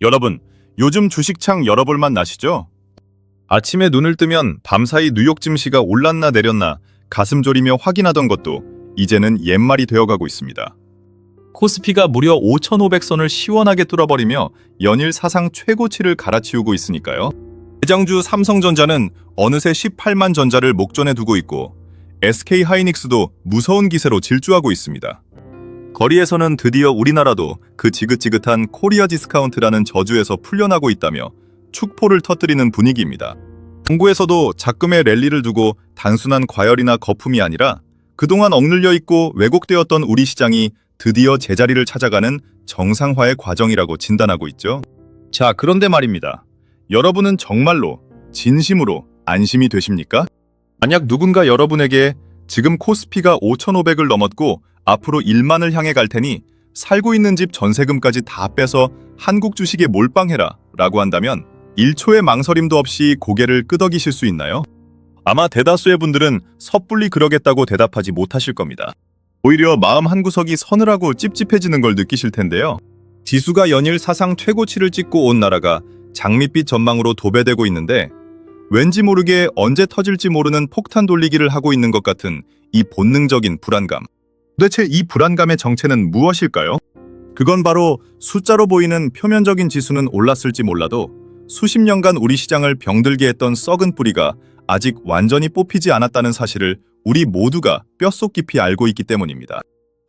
여러분, 요즘 주식창 열어볼만 나시죠? 아침에 눈을 뜨면 밤사이 뉴욕 증시가 올랐나 내렸나 가슴 졸이며 확인하던 것도 이제는 옛말이 되어가고 있습니다. 코스피가 무려 5,500선을 시원하게 뚫어버리며 연일 사상 최고치를 갈아치우고 있으니까요. 대장주 삼성전자는 어느새 18만 전자를 목전에 두고 있고 SK하이닉스도 무서운 기세로 질주하고 있습니다. 거리에서는 드디어 우리나라도 그 지긋지긋한 코리아 디스카운트라는 저주에서 풀려나고 있다며 축포를 터뜨리는 분위기입니다. 정부에서도 작금의 랠리를 두고 단순한 과열이나 거품이 아니라 그동안 억눌려 있고 왜곡되었던 우리 시장이 드디어 제자리를 찾아가는 정상화의 과정이라고 진단하고 있죠. 자, 그런데 말입니다. 여러분은 정말로 진심으로 안심이 되십니까? 만약 누군가 여러분에게 지금 코스피가 5,500을 넘었고 앞으로 1만을 향해 갈 테니 살고 있는 집 전세금까지 다 빼서 한국 주식에 몰빵해라 라고 한다면 1초의 망설임도 없이 고개를 끄덕이실 수 있나요? 아마 대다수의 분들은 섣불리 그러겠다고 대답하지 못하실 겁니다. 오히려 마음 한구석이 서늘하고 찝찝해지는 걸 느끼실 텐데요. 지수가 연일 사상 최고치를 찍고 온 나라가 장밋빛 전망으로 도배되고 있는데 왠지 모르게 언제 터질지 모르는 폭탄 돌리기를 하고 있는 것 같은 이 본능적인 불안감. 도대체 이 불안감의 정체는 무엇일까요? 그건 바로 숫자로 보이는 표면적인 지수는 올랐을지 몰라도 수십 년간 우리 시장을 병들게 했던 썩은 뿌리가 아직 완전히 뽑히지 않았다는 사실을 우리 모두가 뼛속 깊이 알고 있기 때문입니다.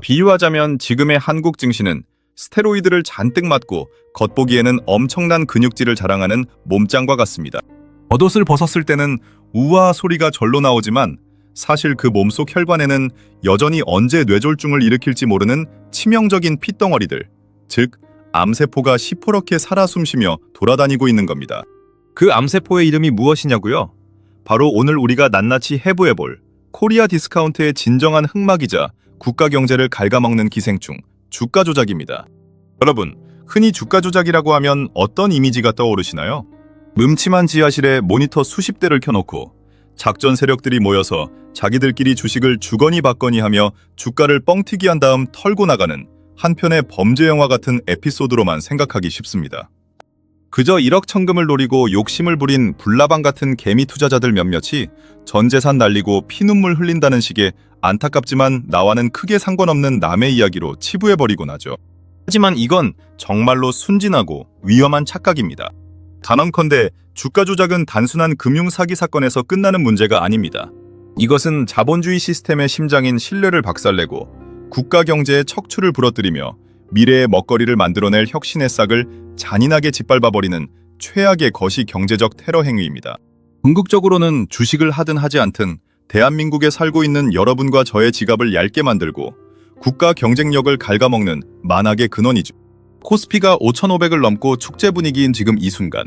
비유하자면 지금의 한국 증시는 스테로이드를 잔뜩 맞고 겉보기에는 엄청난 근육질을 자랑하는 몸짱과 같습니다. 겉옷을 벗었을 때는 우와 소리가 절로 나오지만 사실 그 몸속 혈관에는 여전히 언제 뇌졸중을 일으킬지 모르는 치명적인 핏덩어리들, 즉 암세포가 시퍼렇게 살아 숨쉬며 돌아다니고 있는 겁니다. 그 암세포의 이름이 무엇이냐고요? 바로 오늘 우리가 낱낱이 해부해볼 코리아 디스카운트의 진정한 흑막이자 국가 경제를 갉아먹는 기생충, 주가 조작입니다. 여러분, 흔히 주가 조작이라고 하면 어떤 이미지가 떠오르시나요? 흠침한 지하실에 모니터 수십 대를 켜놓고 작전 세력들이 모여서 자기들끼리 주식을 주거니 받거니 하며 주가를 뻥튀기 한 다음 털고 나가는 한편의 범죄 영화 같은 에피소드로만 생각하기 쉽습니다. 그저 일억천금을 노리고 욕심을 부린 불나방 같은 개미 투자자들 몇몇이 전 재산 날리고 피눈물 흘린다는 식의 안타깝지만 나와는 크게 상관없는 남의 이야기로 치부해버리곤 하죠. 하지만 이건 정말로 순진하고 위험한 착각입니다. 단언컨대 주가 조작은 단순한 금융 사기 사건에서 끝나는 문제가 아닙니다. 이것은 자본주의 시스템의 심장인 신뢰를 박살내고 국가 경제의 척추를 부러뜨리며 미래의 먹거리를 만들어낼 혁신의 싹을 잔인하게 짓밟아버리는 최악의 거시 경제적 테러 행위입니다. 궁극적으로는 주식을 하든 하지 않든 대한민국에 살고 있는 여러분과 저의 지갑을 얇게 만들고 국가 경쟁력을 갉아먹는 만악의 근원이죠. 코스피가 5,500을 넘고 축제 분위기인 지금 이 순간,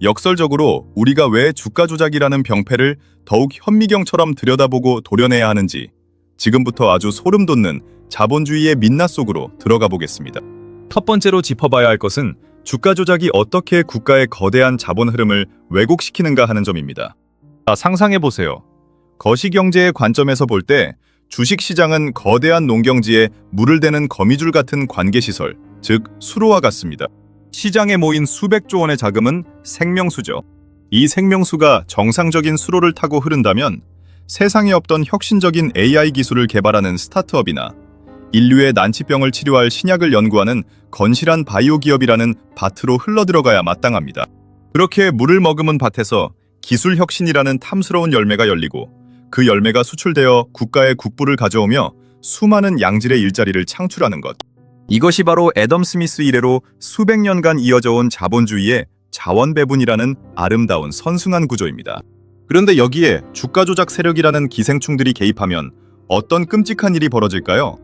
역설적으로 우리가 왜 주가 조작이라는 병폐를 더욱 현미경처럼 들여다보고 도려내야 하는지 지금부터 아주 소름 돋는 자본주의의 민낯 속으로 들어가 보겠습니다. 첫 번째로 짚어봐야 할 것은 주가 조작이 어떻게 국가의 거대한 자본 흐름을 왜곡시키는가 하는 점입니다. 상상해보세요. 거시경제의 관점에서 볼 때 주식시장은 거대한 농경지에 물을 대는 거미줄 같은 관계시설, 즉 수로와 같습니다. 시장에 모인 수백조 원의 자금은 생명수죠. 이 생명수가 정상적인 수로를 타고 흐른다면 세상에 없던 혁신적인 AI 기술을 개발하는 스타트업이나 인류의 난치병을 치료할 신약을 연구하는 건실한 바이오 기업이라는 밭으로 흘러들어가야 마땅합니다. 그렇게 물을 머금은 밭에서 기술 혁신이라는 탐스러운 열매가 열리고 그 열매가 수출되어 국가의 국부를 가져오며 수많은 양질의 일자리를 창출하는 것. 이것이 바로 애덤 스미스 이래로 수백 년간 이어져 온 자본주의의 자원 배분이라는 아름다운 선순환 구조입니다. 그런데 여기에 주가 조작 세력이라는 기생충들이 개입하면 어떤 끔찍한 일이 벌어질까요?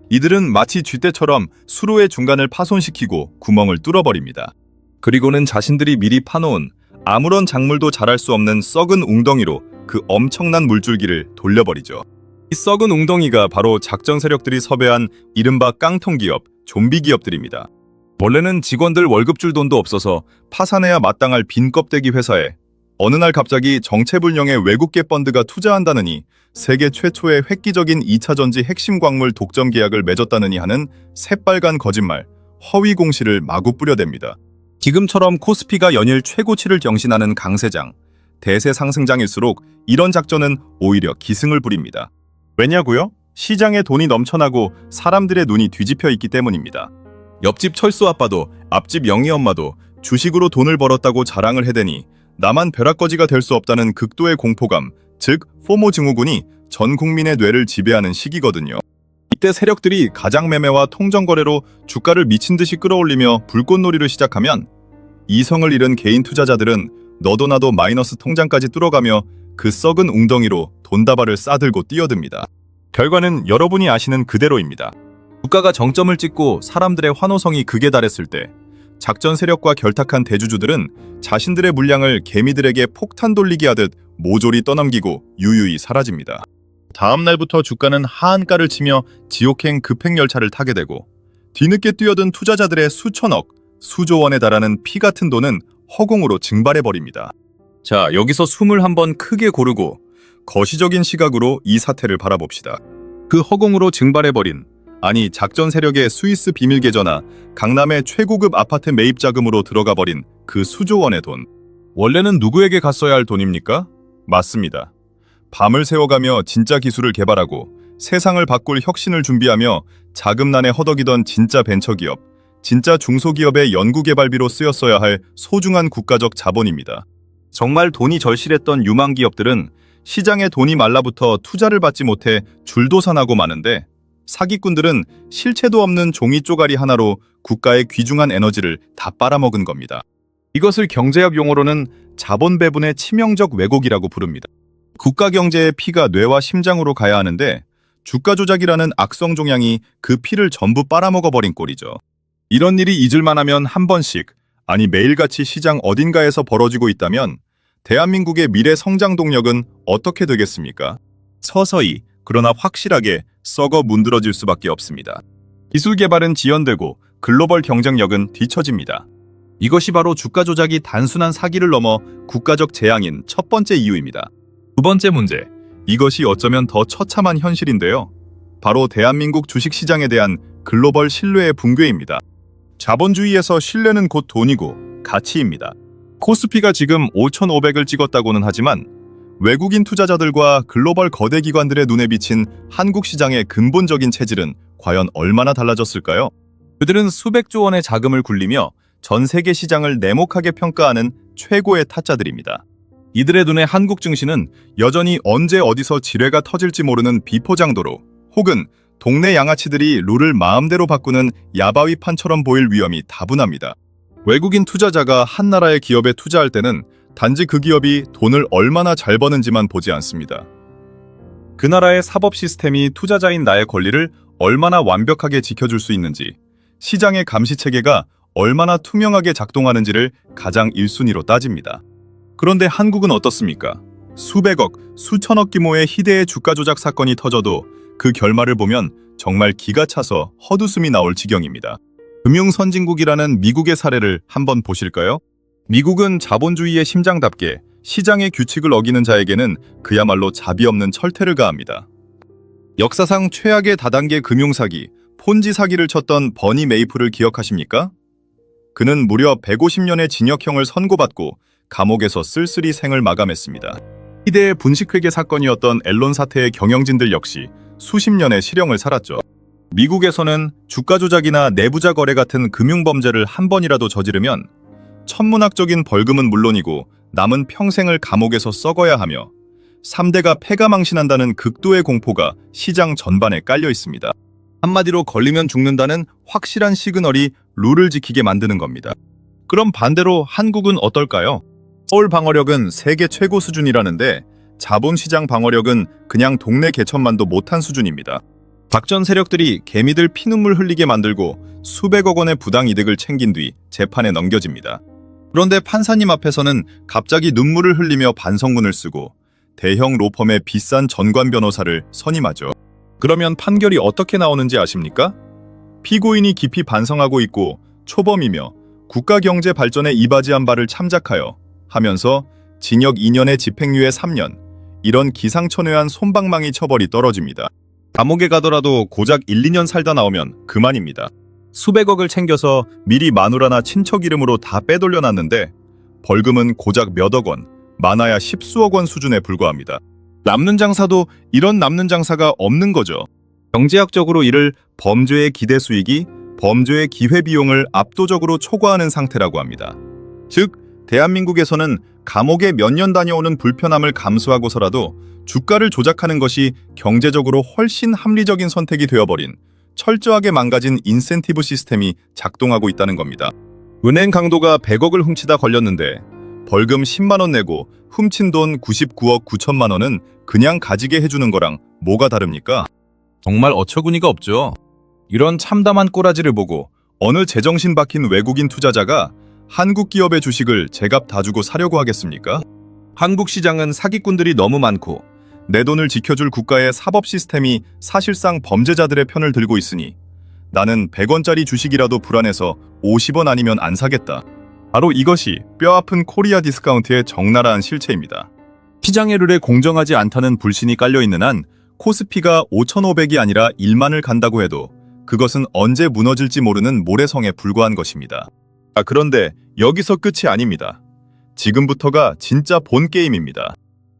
이들은 마치 쥐떼처럼 수로의 중간을 파손시키고 구멍을 뚫어버립니다. 그리고는 자신들이 미리 파놓은 아무런 작물도 자랄 수 없는 썩은 웅덩이로 그 엄청난 물줄기를 돌려버리죠. 이 썩은 웅덩이가 바로 작전 세력들이 섭외한 이른바 깡통 기업, 좀비 기업들입니다. 원래는 직원들 월급 줄 돈도 없어서 파산해야 마땅할 빈 껍데기 회사에 어느 날 갑자기 정체불명의 외국계 펀드가 투자한다느니 세계 최초의 획기적인 2차 전지 핵심 광물 독점 계약을 맺었다느니 하는 새빨간 거짓말, 허위 공시를 마구 뿌려댑니다. 지금처럼 코스피가 연일 최고치를 경신하는 강세장, 대세 상승장일수록 이런 작전은 오히려 기승을 부립니다. 왜냐고요? 시장에 돈이 넘쳐나고 사람들의 눈이 뒤집혀 있기 때문입니다. 옆집 철수 아빠도 앞집 영희 엄마도 주식으로 돈을 벌었다고 자랑을 해대니 나만 벼락거지가 될 수 없다는 극도의 공포감, 즉 포모 증후군이 전 국민의 뇌를 지배하는 시기거든요. 이때 세력들이 가장 매매와 통정거래로 주가를 미친 듯이 끌어올리며 불꽃놀이를 시작하면 이성을 잃은 개인 투자자들은 너도 나도 마이너스 통장까지 뚫어가며 그 썩은 웅덩이로 돈다발을 싸들고 뛰어듭니다. 결과는 여러분이 아시는 그대로입니다. 주가가 정점을 찍고 사람들의 환호성이 극에 달했을 때 작전 세력과 결탁한 대주주들은 자신들의 물량을 개미들에게 폭탄 돌리기 하듯 모조리 떠넘기고 유유히 사라집니다. 다음 날부터 주가는 하한가를 치며 지옥행 급행열차를 타게 되고 뒤늦게 뛰어든 투자자들의 수천억, 수조 원에 달하는 피 같은 돈은 허공으로 증발해버립니다. 자, 여기서 숨을 한번 크게 고르고 거시적인 시각으로 이 사태를 바라봅시다. 그 허공으로 증발해버린, 아니 작전 세력의 스위스 비밀 계좌나 강남의 최고급 아파트 매입 자금으로 들어가 버린 그 수조 원의 돈. 원래는 누구에게 갔어야 할 돈입니까? 맞습니다. 밤을 새워가며 진짜 기술을 개발하고 세상을 바꿀 혁신을 준비하며 자금난에 허덕이던 진짜 벤처기업, 진짜 중소기업의 연구개발비로 쓰였어야 할 소중한 국가적 자본입니다. 정말 돈이 절실했던 유망기업들은 시장에 돈이 말라붙어 투자를 받지 못해 줄도산하고 마는데 사기꾼들은 실체도 없는 종이 쪼가리 하나로 국가의 귀중한 에너지를 다 빨아먹은 겁니다. 이것을 경제학 용어로는 자본 배분의 치명적 왜곡이라고 부릅니다. 국가 경제의 피가 뇌와 심장으로 가야 하는데 주가 조작이라는 악성 종양이 그 피를 전부 빨아먹어버린 꼴이죠. 이런 일이 잊을만 하면 한 번씩, 아니 매일같이 시장 어딘가에서 벌어지고 있다면 대한민국의 미래 성장 동력은 어떻게 되겠습니까? 서서히, 그러나 확실하게 썩어 문드러질 수밖에 없습니다. 기술 개발은 지연되고 글로벌 경쟁력은 뒤처집니다. 이것이 바로 주가 조작이 단순한 사기를 넘어 국가적 재앙인 첫 번째 이유입니다. 두 번째 문제, 이것이 어쩌면 더 처참한 현실인데요. 바로 대한민국 주식시장에 대한 글로벌 신뢰의 붕괴입니다. 자본주의에서 신뢰는 곧 돈이고 가치입니다. 코스피가 지금 5,500을 찍었다고는 하지만 외국인 투자자들과 글로벌 거대 기관들의 눈에 비친 한국 시장의 근본적인 체질은 과연 얼마나 달라졌을까요? 그들은 수백조 원의 자금을 굴리며 전 세계 시장을 냉혹하게 평가하는 최고의 타짜들입니다. 이들의 눈에 한국 증시는 여전히 언제 어디서 지뢰가 터질지 모르는 비포장도로 혹은 동네 양아치들이 룰을 마음대로 바꾸는 야바위판처럼 보일 위험이 다분합니다. 외국인 투자자가 한 나라의 기업에 투자할 때는 단지 그 기업이 돈을 얼마나 잘 버는지만 보지 않습니다. 그 나라의 사법 시스템이 투자자인 나의 권리를 얼마나 완벽하게 지켜줄 수 있는지, 시장의 감시 체계가 얼마나 투명하게 작동하는지를 가장 1순위로 따집니다. 그런데 한국은 어떻습니까? 수백억, 수천억 규모의 희대의 주가 조작 사건이 터져도 그 결말을 보면 정말 기가 차서 헛웃음이 나올 지경입니다. 금융선진국이라는 미국의 사례를 한번 보실까요? 미국은 자본주의의 심장답게 시장의 규칙을 어기는 자에게는 그야말로 자비 없는 철퇴를 가합니다. 역사상 최악의 다단계 금융사기, 폰지 사기를 쳤던 버니 메이플을 기억하십니까? 그는 무려 150년의 징역형을 선고받고 감옥에서 쓸쓸히 생을 마감했습니다. 희대의 분식회계 사건이었던 앨런 사태의 경영진들 역시 수십 년의 실형을 살았죠. 미국에서는 주가 조작이나 내부자 거래 같은 금융범죄를 한 번이라도 저지르면 천문학적인 벌금은 물론이고 남은 평생을 감옥에서 썩어야 하며 3대가 패가망신한다는 극도의 공포가 시장 전반에 깔려 있습니다. 한마디로 걸리면 죽는다는 확실한 시그널이 룰을 지키게 만드는 겁니다. 그럼 반대로 한국은 어떨까요? 서울 방어력은 세계 최고 수준이라는데 자본시장 방어력은 그냥 동네 개천만도 못한 수준입니다. 작전 세력들이 개미들 피눈물 흘리게 만들고 수백억 원의 부당이득을 챙긴 뒤 재판에 넘겨집니다. 그런데 판사님 앞에서는 갑자기 눈물을 흘리며 반성문을 쓰고 대형 로펌의 비싼 전관 변호사를 선임하죠. 그러면 판결이 어떻게 나오는지 아십니까? 피고인이 깊이 반성하고 있고 초범이며 국가 경제 발전에 이바지한 바를 참작하여 하면서 징역 2년에 집행유예 3년, 이런 기상천외한 솜방망이 처벌이 떨어집니다. 감옥에 가더라도 고작 1, 2년 살다 나오면 그만입니다. 수백억을 챙겨서 미리 마누라나 친척 이름으로 다 빼돌려놨는데 벌금은 고작 몇억 원, 많아야 십수억 원 수준에 불과합니다. 남는 장사도 이런 남는 장사가 없는 거죠. 경제학적으로 이를 범죄의 기대 수익이 범죄의 기회 비용을 압도적으로 초과하는 상태라고 합니다. 즉, 대한민국에서는 감옥에 몇 년 다녀오는 불편함을 감수하고서라도 주가를 조작하는 것이 경제적으로 훨씬 합리적인 선택이 되어버린 철저하게 망가진 인센티브 시스템이 작동하고 있다는 겁니다. 은행 강도가 100억을 훔치다 걸렸는데 벌금 10만 원 내고 훔친 돈 99억 9천만 원은 그냥 가지게 해주는 거랑 뭐가 다릅니까? 정말 어처구니가 없죠. 이런 참담한 꼬라지를 보고 어느 제정신 박힌 외국인 투자자가 한국 기업의 주식을 제값 다 주고 사려고 하겠습니까? 한국 시장은 사기꾼들이 너무 많고 내 돈을 지켜줄 국가의 사법 시스템이 사실상 범죄자들의 편을 들고 있으니 나는 100원짜리 주식이라도 불안해서 50원 아니면 안 사겠다. 바로 이것이 뼈아픈 코리아 디스카운트의 적나라한 실체입니다. 시장의 룰에 공정하지 않다는 불신이 깔려있는 한 코스피가 5,500이 아니라 1만을 간다고 해도 그것은 언제 무너질지 모르는 모래성에 불과한 것입니다. 그런데 여기서 끝이 아닙니다. 지금부터가 진짜 본 게임입니다.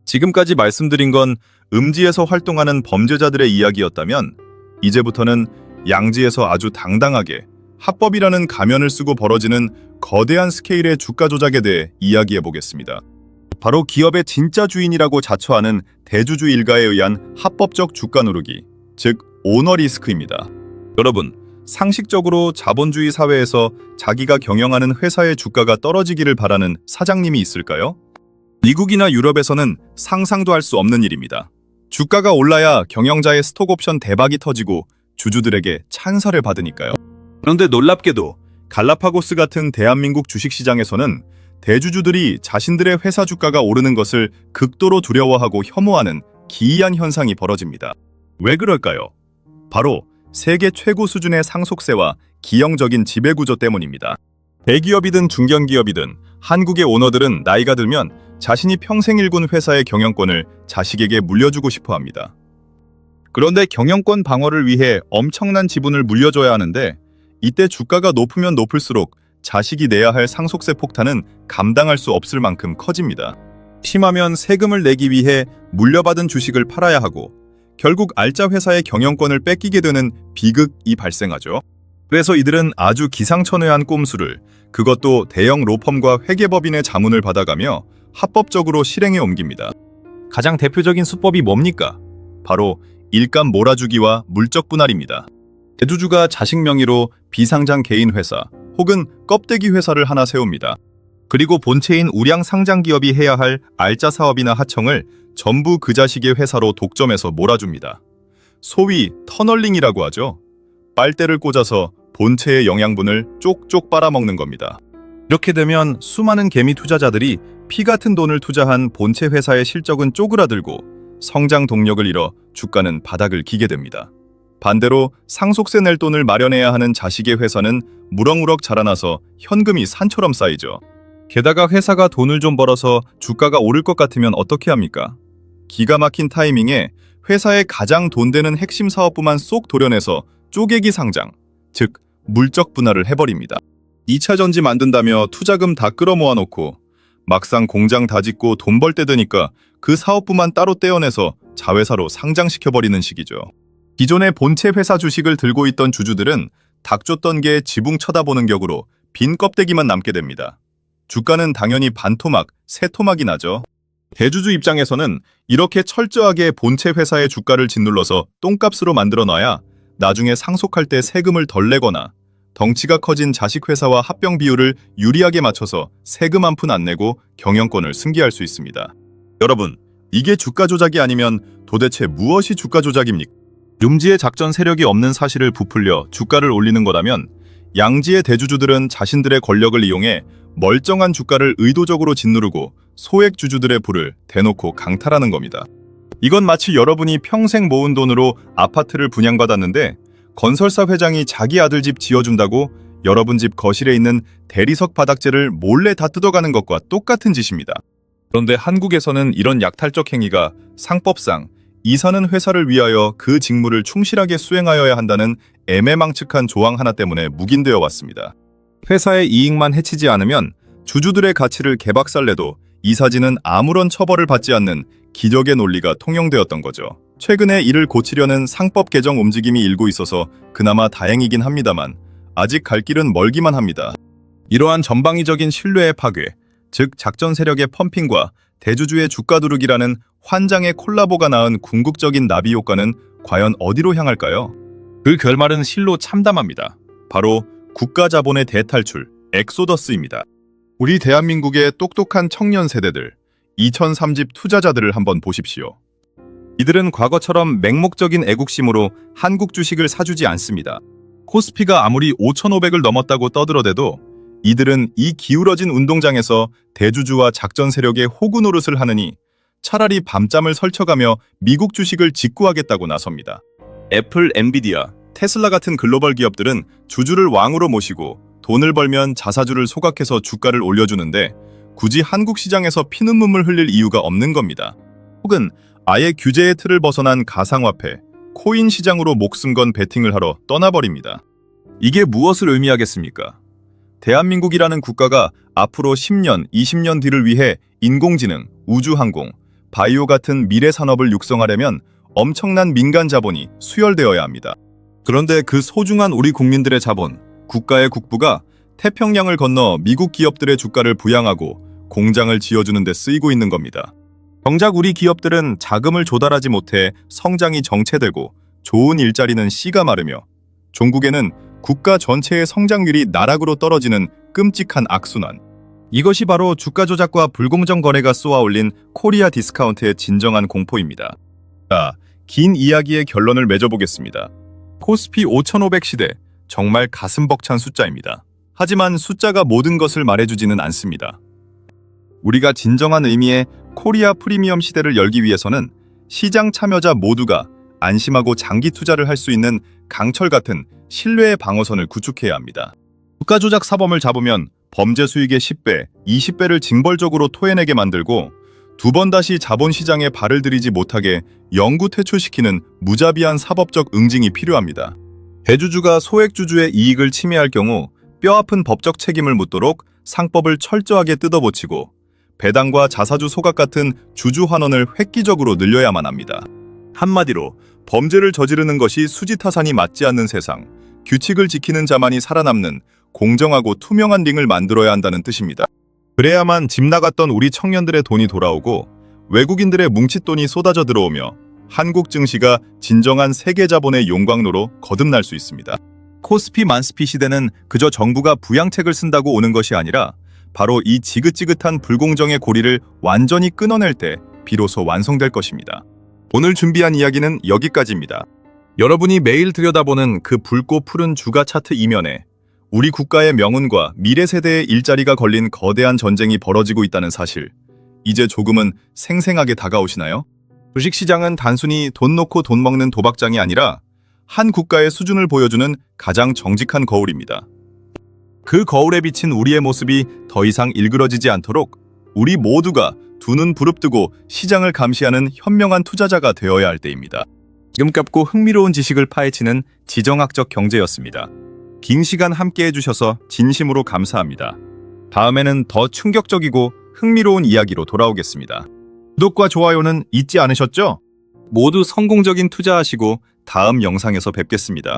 지금까지 말씀드린 건 음지에서 활동하는 범죄자들의 이야기였다면 이제부터는 양지에서 아주 당당하게 합법이라는 가면을 쓰고 벌어지는 거대한 스케일의 주가 조작에 대해 이야기해 보겠습니다. 바로 기업의 진짜 주인이라고 자처하는 대주주 일가에 의한 합법적 주가 누르기, 즉 오너 리스크입니다. 여러분, 상식적으로 자본주의 사회에서 자기가 경영하는 회사의 주가가 떨어지기를 바라는 사장님이 있을까요? 미국이나 유럽에서는 상상도 할 수 없는 일입니다. 주가가 올라야 경영자의 스톡옵션 대박이 터지고 주주들에게 찬사를 받으니까요. 그런데 놀랍게도 갈라파고스 같은 대한민국 주식시장에서는 대주주들이 자신들의 회사 주가가 오르는 것을 극도로 두려워하고 혐오하는 기이한 현상이 벌어집니다. 왜 그럴까요? 바로 세계 최고 수준의 상속세와 기형적인 지배구조 때문입니다. 대기업이든 중견기업이든 한국의 오너들은 나이가 들면 자신이 평생 일군 회사의 경영권을 자식에게 물려주고 싶어 합니다. 그런데 경영권 방어를 위해 엄청난 지분을 물려줘야 하는데 이때 주가가 높으면 높을수록 자식이 내야 할 상속세 폭탄은 감당할 수 없을 만큼 커집니다. 심하면 세금을 내기 위해 물려받은 주식을 팔아야 하고 결국 알짜 회사의 경영권을 뺏기게 되는 비극이 발생하죠. 그래서 이들은 아주 기상천외한 꼼수를, 그것도 대형 로펌과 회계법인의 자문을 받아가며 합법적으로 실행에 옮깁니다. 가장 대표적인 수법이 뭡니까? 바로 일감 몰아주기와 물적 분할입니다. 대주주가 자식 명의로 비상장 개인 회사 혹은 껍데기 회사를 하나 세웁니다. 그리고 본체인 우량 상장 기업이 해야 할 알짜 사업이나 하청을 전부 그 자식의 회사로 독점해서 몰아줍니다. 소위 터널링이라고 하죠. 빨대를 꽂아서 본체의 영양분을 쪽쪽 빨아먹는 겁니다. 이렇게 되면 수많은 개미 투자자들이 피 같은 돈을 투자한 본체 회사의 실적은 쪼그라들고 성장 동력을 잃어 주가는 바닥을 기게 됩니다. 반대로 상속세 낼 돈을 마련해야 하는 자식의 회사는 무럭무럭 자라나서 현금이 산처럼 쌓이죠. 게다가 회사가 돈을 좀 벌어서 주가가 오를 것 같으면 어떻게 합니까? 기가 막힌 타이밍에 회사의 가장 돈 되는 핵심 사업부만 쏙 도려내서 쪼개기 상장, 즉 물적 분할을 해버립니다. 2차 전지 만든다며 투자금 다 끌어모아 놓고 막상 공장 다 짓고 돈 벌 때 되니까 그 사업부만 따로 떼어내서 자회사로 상장시켜버리는 식이죠. 기존의 본체 회사 주식을 들고 있던 주주들은 닥쳤던 게 지붕 쳐다보는 격으로 빈 껍데기만 남게 됩니다. 주가는 당연히 반토막, 세토막이 나죠. 대주주 입장에서는 이렇게 철저하게 본체 회사의 주가를 짓눌러서 똥값으로 만들어놔야 나중에 상속할 때 세금을 덜 내거나 덩치가 커진 자식 회사와 합병 비율을 유리하게 맞춰서 세금 한 푼 안 내고 경영권을 승계할 수 있습니다. 여러분, 이게 주가 조작이 아니면 도대체 무엇이 주가 조작입니까? 름지의 작전 세력이 없는 사실을 부풀려 주가를 올리는 거라면 양지의 대주주들은 자신들의 권력을 이용해 멀쩡한 주가를 의도적으로 짓누르고 소액 주주들의 부를 대놓고 강탈하는 겁니다. 이건 마치 여러분이 평생 모은 돈으로 아파트를 분양받았는데 건설사 회장이 자기 아들 집 지어준다고 여러분 집 거실에 있는 대리석 바닥재를 몰래 다 뜯어가는 것과 똑같은 짓입니다. 그런데 한국에서는 이런 약탈적 행위가 상법상 이사는 회사를 위하여 그 직무를 충실하게 수행하여야 한다는 애매망측한 조항 하나 때문에 묵인되어 왔습니다. 회사의 이익만 해치지 않으면 주주들의 가치를 개박살내도 이사진은 아무런 처벌을 받지 않는 기적의 논리가 통용되었던 거죠. 최근에 이를 고치려는 상법 개정 움직임이 일고 있어서 그나마 다행이긴 합니다만 아직 갈 길은 멀기만 합니다. 이러한 전방위적인 신뢰의 파괴, 즉 작전 세력의 펌핑과 대주주의 주가 두르기라는 환장의 콜라보가 낳은 궁극적인 나비 효과는 과연 어디로 향할까요? 그 결말은 실로 참담합니다. 바로 국가 자본의 대탈출, 엑소더스입니다. 우리 대한민국의 똑똑한 청년 세대들, 2003집 투자자들을 한번 보십시오. 이들은 과거처럼 맹목적인 애국심으로 한국 주식을 사주지 않습니다. 코스피가 아무리 5,500을 넘었다고 떠들어대도 이들은 이 기울어진 운동장에서 대주주와 작전 세력의 호구 노릇을 하느니 차라리 밤잠을 설쳐가며 미국 주식을 직구하겠다고 나섭니다. 애플, 엔비디아, 테슬라 같은 글로벌 기업들은 주주를 왕으로 모시고 돈을 벌면 자사주를 소각해서 주가를 올려주는데 굳이 한국 시장에서 피눈물을 흘릴 이유가 없는 겁니다. 혹은 아예 규제의 틀을 벗어난 가상화폐, 코인 시장으로 목숨 건 베팅을 하러 떠나버립니다. 이게 무엇을 의미하겠습니까? 대한민국이라는 국가가 앞으로 10년, 20년 뒤를 위해 인공지능, 우주항공, 바이오 같은 미래 산업을 육성하려면 엄청난 민간 자본이 수혈되어야 합니다. 그런데 그 소중한 우리 국민들의 자본, 국가의 국부가 태평양을 건너 미국 기업들의 주가를 부양하고 공장을 지어주는 데 쓰이고 있는 겁니다. 정작 우리 기업들은 자금을 조달하지 못해 성장이 정체되고 좋은 일자리는 씨가 마르며 종국에는 국가 전체의 성장률이 나락으로 떨어지는 끔찍한 악순환. 이것이 바로 주가 조작과 불공정 거래가 쏘아올린 코리아 디스카운트의 진정한 공포입니다. 자, 긴 이야기의 결론을 맺어보겠습니다. 코스피 5,500 시대, 정말 가슴 벅찬 숫자입니다. 하지만 숫자가 모든 것을 말해주지는 않습니다. 우리가 진정한 의미의 코리아 프리미엄 시대를 열기 위해서는 시장 참여자 모두가 안심하고 장기 투자를 할 수 있는 강철 같은 신뢰의 방어선을 구축해야 합니다. 주가 조작 사범을 잡으면 범죄 수익의 10배, 20배를 징벌적으로 토해내게 만들고 두 번 다시 자본시장에 발을 들이지 못하게 영구 퇴출시키는 무자비한 사법적 응징이 필요합니다. 대주주가 소액주주의 이익을 침해할 경우 뼈아픈 법적 책임을 묻도록 상법을 철저하게 뜯어고치고 배당과 자사주 소각 같은 주주 환원을 획기적으로 늘려야만 합니다. 한마디로 범죄를 저지르는 것이 수지타산이 맞지 않는 세상, 규칙을 지키는 자만이 살아남는 공정하고 투명한 링을 만들어야 한다는 뜻입니다. 그래야만 집 나갔던 우리 청년들의 돈이 돌아오고 외국인들의 뭉칫돈이 쏟아져 들어오며 한국 증시가 진정한 세계 자본의 용광로로 거듭날 수 있습니다. 코스피 만스피 시대는 그저 정부가 부양책을 쓴다고 오는 것이 아니라 바로 이 지긋지긋한 불공정의 고리를 완전히 끊어낼 때 비로소 완성될 것입니다. 오늘 준비한 이야기는 여기까지입니다. 여러분이 매일 들여다보는 그 붉고 푸른 주가 차트 이면에 우리 국가의 명운과 미래 세대의 일자리가 걸린 거대한 전쟁이 벌어지고 있다는 사실, 이제 조금은 생생하게 다가오시나요? 주식시장은 단순히 돈 놓고 돈 먹는 도박장이 아니라 한 국가의 수준을 보여주는 가장 정직한 거울입니다. 그 거울에 비친 우리의 모습이 더 이상 일그러지지 않도록 우리 모두가 두 눈 부릅뜨고 시장을 감시하는 현명한 투자자가 되어야 할 때입니다. 지금깝고 흥미로운 지식을 파헤치는 지정학적 경제였습니다. 긴 시간 함께 해주셔서 진심으로 감사합니다. 다음에는 더 충격적이고 흥미로운 이야기로 돌아오겠습니다. 구독과 좋아요는 잊지 않으셨죠? 모두 성공적인 투자하시고 다음 영상에서 뵙겠습니다.